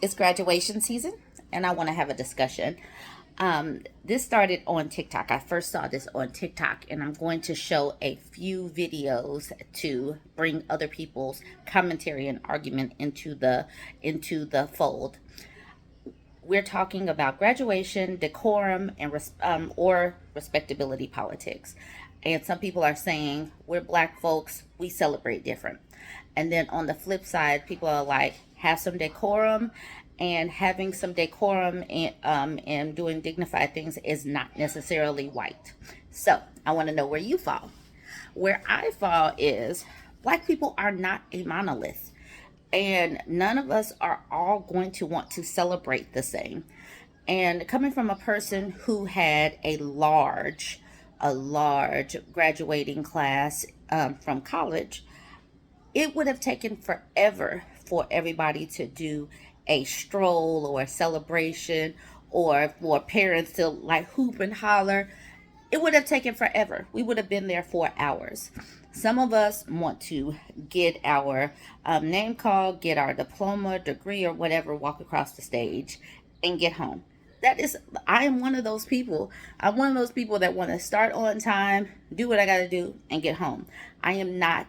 It's graduation season, and I want to have a discussion. This started on TikTok. I first saw this on TikTok, and I'm going to show a few videos to bring other people's commentary and argument into the fold. We're talking about graduation, decorum, and or respectability politics. And some people are saying we're black folks, we celebrate different. And then on the flip side, people are like, have some decorum, and having some decorum and doing dignified things is not necessarily white. So I want to know where you fall. Where I fall is black people are not a monolith, and none of us are all going to want to celebrate the same. And coming from a person who had a large graduating class from college, it would have taken forever for everybody to do a stroll or a celebration, or for parents to like hoop and holler. It would have taken forever. We would have been there for hours. Some of us want to get our name called, get our diploma, degree, or whatever, walk across the stage, and get home. I am one of those people. I'm one of those people that want to start on time, do what I got to do, and get home. I am not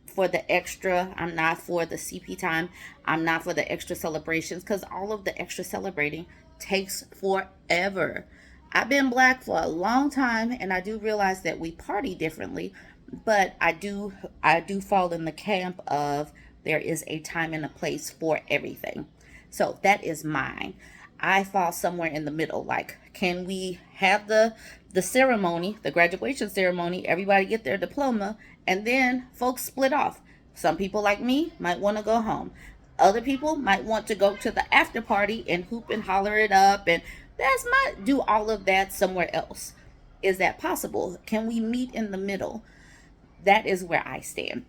for the extra. I'm not for the CP time. I'm not for the extra celebrations, because all of the extra celebrating takes forever. I've been black for a long time, and I do realize that we party differently, but I do fall in the camp of there is a time and a place for everything. So that is mine. I fall somewhere in the middle. Like, can we have the ceremony, the graduation ceremony, everybody get their diploma, and then folks split off? Some people like me might want to go home. Other people might want to go to the after party and hoop and holler it up, and do all of that somewhere else. Is that possible? Can we meet in the middle? That is where I stand.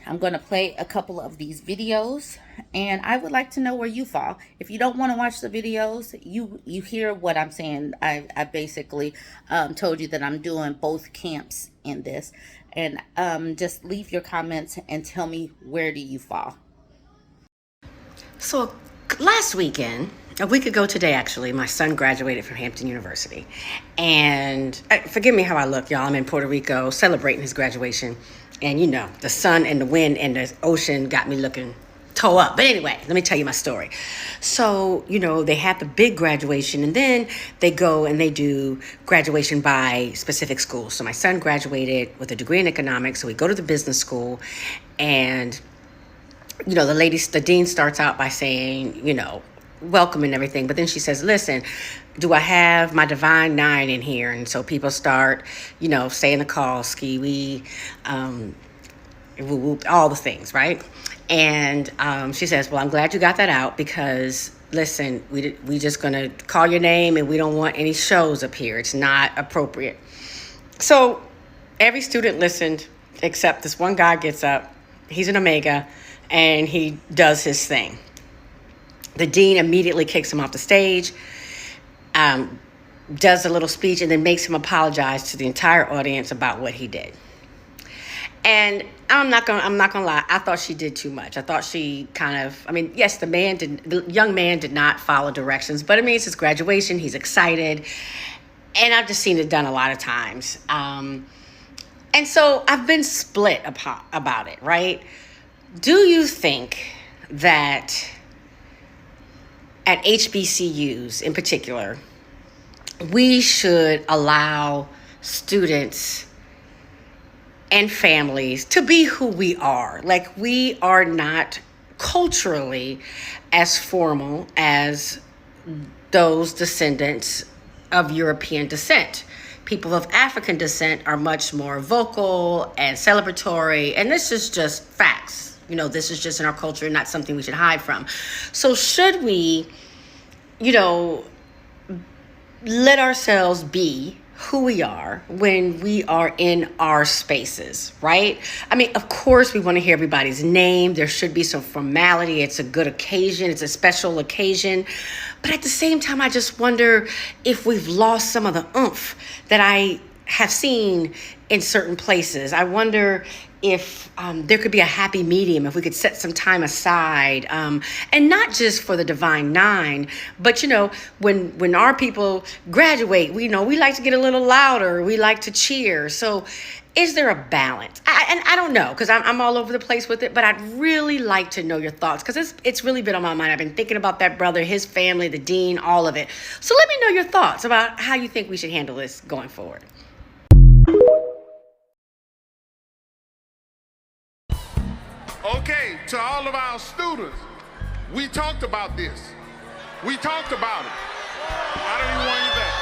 I'm going to play a couple of these videos, and I would like to know where you fall. If you don't want to watch the videos, you hear what I'm saying. I basically told you that I'm doing both camps in this, and just leave your comments and tell me, where do you fall? So last weekend, a week ago today actually, my son graduated from Hampton University. And forgive me how I look, y'all. I'm in Puerto Rico celebrating his graduation. And you know, the sun and the wind and the ocean got me looking toe up. But anyway, let me tell you my story. So, you know, they have the big graduation, and then they go and they do graduation by specific schools. So my son graduated with a degree in economics. So we go to the business school, and you know, the dean starts out by saying, you know, welcome and everything. But then she says, listen, do I have my divine nine in here? And so people start, you know, saying the call, ski-wee, all the things, right? And she says, well, I'm glad you got that out, because listen, we just going to call your name, and we don't want any shows up here. It's not appropriate. So every student listened, except this one guy gets up. He's an Omega, and he does his thing. The dean immediately kicks him off the stage, does a little speech, and then makes him apologize to the entire audience about what he did. And I'm not gonna lie, I thought she did too much. I thought she yes, the young man did not follow directions, but I mean, it's his graduation, he's excited, and I've just seen it done a lot of times. And so I've been split about it, right? Do you think that at HBCUs in particular, we should allow students and families to be who we are? Like, we are not culturally as formal as those descendants of European descent. People of African descent are much more vocal and celebratory, and this is just facts. You know, this is just in our culture, not something we should hide from. So should we, you know, let ourselves be who we are when we are in our spaces, right? I mean, of course, we want to hear everybody's name. There should be some formality. It's a good occasion. It's a special occasion. But at the same time, I just wonder if we've lost some of the oomph that I have seen in certain places. I wonder if there could be a happy medium, if we could set some time aside, and not just for the Divine Nine, but when our people graduate, we like to get a little louder, we like to cheer. So, is there a balance? And I don't know, because I'm all over the place with it, but I'd really like to know your thoughts, because it's really been on my mind. I've been thinking about that brother, his family, the dean, all of it. So let me know your thoughts about how you think we should handle this going forward. Okay, to all of our students, we talked about this. We talked about it. I don't even want you back.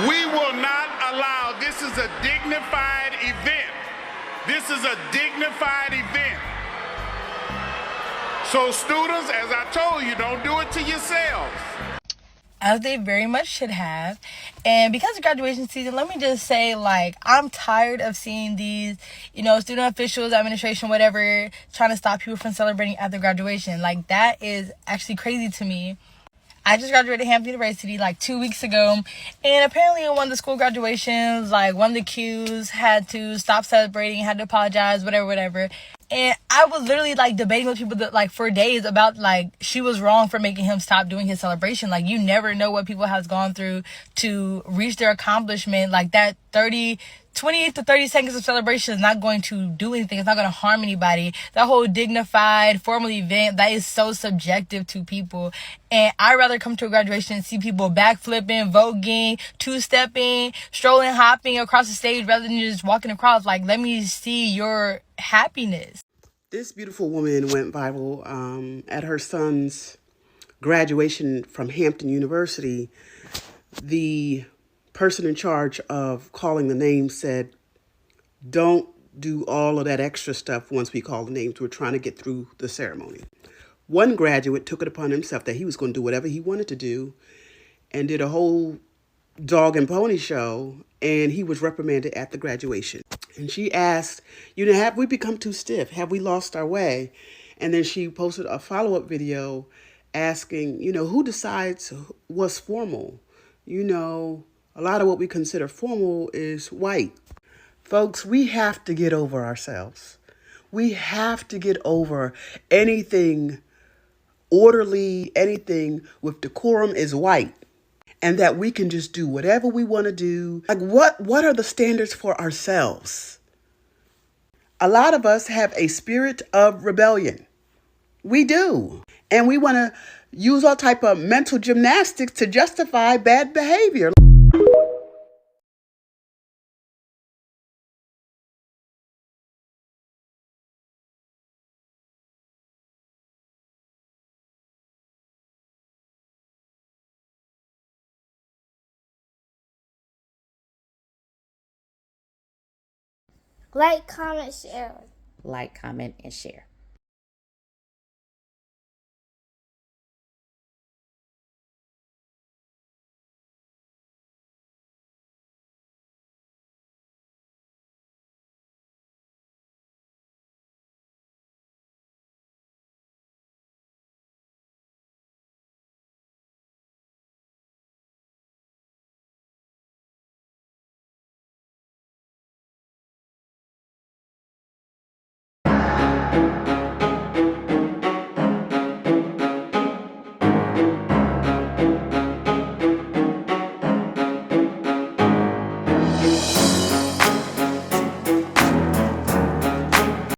We will not allow, this is a dignified event. This is a dignified event. So students, as I told you, don't do it to yourselves. As they very much should have. And because of graduation season, let me just say, I'm tired of seeing these, student officials, administration, whatever, trying to stop people from celebrating after graduation. That is actually crazy to me. I just graduated Hampton University 2 weeks ago, and apparently in one of the school graduations, one of the cues had to stop celebrating, had to apologize, whatever. And I was literally debating with people that for days about she was wrong for making him stop doing his celebration. You never know what people has gone through to reach their accomplishment. That 20 to 30 seconds of celebration is not going to do anything. It's not going to harm anybody. That whole dignified, formal event, that is so subjective to people. And I'd rather come to a graduation and see people backflipping, voguing, two-stepping, strolling, hopping across the stage rather than just walking across. Let me see your happiness. This beautiful woman went viral at her son's graduation from Hampton University. The person in charge of calling the names said, don't do all of that extra stuff once we call the names. We're trying to get through the ceremony. One graduate took it upon himself that he was going to do whatever he wanted to do and did a whole dog and pony show, and he was reprimanded at the graduation. And she asked, have we become too stiff? Have we lost our way? And then she posted a follow-up video asking, who decides what's formal? A lot of what we consider formal is white. Folks, we have to get over ourselves. We have to get over anything orderly, anything with decorum is white. And that we can just do whatever we want to do. What are the standards for ourselves? A lot of us have a spirit of rebellion. We do. And we want to use all type of mental gymnastics to justify bad behavior. Like, comment, share. Like, comment, and share.